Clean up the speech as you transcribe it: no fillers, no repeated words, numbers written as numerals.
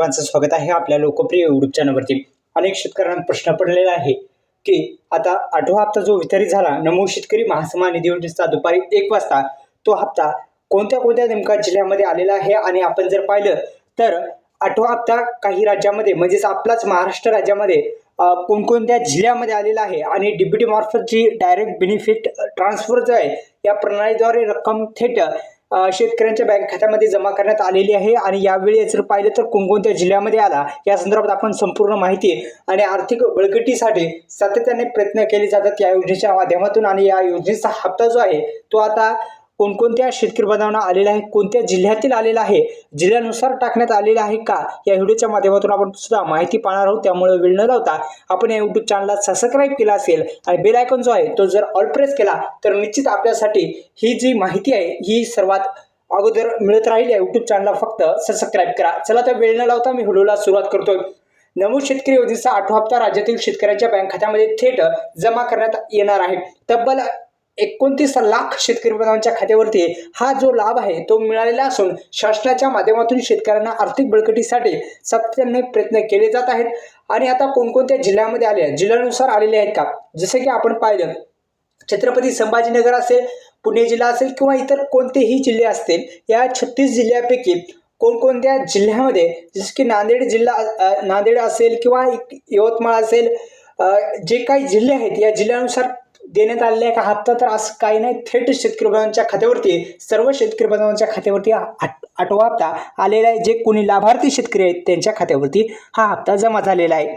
सर्वांचं स्वागत आहे आपल्या लोकप्रिय यूट्यूब चॅनलवरती। अनेक शेतकऱ्यांना प्रश्न पडलेला आहे की आता 8वा हप्ता जो वितरित झाला नमो शेतकरी महासन्मान निधी योजनेचा दुपारी 1 वाजता तो हप्ता कोणत्या नेमका जिल्ह्यामध्ये आलेला आहे आणि आपण जर पाहिलं तर 8वा हप्ता काही राज्यामध्ये म्हणजेच आपलाच महाराष्ट्र राज्यामध्ये कोणकोणत्या जिल्ह्यामध्ये आलेला आहे आणि डीबीटी मार्फत जी डायरेक्ट बेनिफिट ट्रान्सफर जो आहे या प्रणालीद्वारे रक्कम थेट शेतकऱ्यांच्या बँक खात्यामध्ये जमा करण्यात आलेली आहे आणि यावेळी जर पाहिलं तर कोणकोणत्या जिल्ह्यामध्ये आला या संदर्भात आपण संपूर्ण माहिती आणि आर्थिक बळकटीसाठी सातत्याने प्रयत्न केले जातात या योजनेच्या माध्यमातून। आणि या योजनेचा हप्ता जो आहे तो आता कोणकोणत्या शेतकरी बांधवांना आलेला आहे, कोणत्या जिल्ह्यातील आलेला आहे, जिल्ह्यानुसार टाकण्यात आलेला आहे का, या व्हिडिओच्या माध्यमातून आपण सुद्धा माहिती पाहणार आहोत। त्यामुळे वेळ न लावता आपण या यूट्यूब चॅनलला सबस्क्राईब केला असेल आणि बेल आयकॉन जो आहे तो जर ऑल प्रेस केला तर निश्चित आपल्यासाठी ही जी माहिती आहे ही सर्वात अगोदर मिळत राहील। या यूट्यूब चॅनलला फक्त सबस्क्राईब करा। चला तर वेळ न लावता मी व्हिडिओला सुरुवात करतोय। नमो शेतकरी योजनेचा 8वा हप्ता राज्यातील शेतकऱ्यांच्या बँक खात्यामध्ये थेट जमा करण्यात येणार आहे। तब्बल 29 लाख शेतकरी बांधवांच्या खात्यावरती हा जो लाभ आहे तो मिळालेला असून शासनाच्या माध्यमातून शेतकऱ्यांना आर्थिक बळकटीसाठी सातत्याने प्रयत्न केले जात आहेत। आणि आता कोणकोणत्या जिल्ह्यामध्ये आले आहेत, जिल्ह्यानुसार आलेले आहेत का, जसे की आपण पाहिलं छत्रपती संभाजीनगर असेल, पुणे जिल्हा असेल किंवा इतर कोणतेही जिल्हे असतील, या 36 जिल्ह्यापैकी कोणकोणत्या जिल्ह्यामध्ये जसे की नांदेड असेल किंवा यवतमाळ असेल, जे काही जिल्हे आहेत या जिल्ह्यानुसार देण्यात आलेला आहे का हप्ता, तर असं काही नाही। थेट शेतकरी बांधवांच्या खात्यावरती सर्व शेतकरी बांधवांच्या खात्यावरती 8वा हप्ता आलेला आहे। जे कोणी लाभार्थी शेतकरी आहेत त्यांच्या खात्यावरती हा हप्ता जमा झालेला आहे।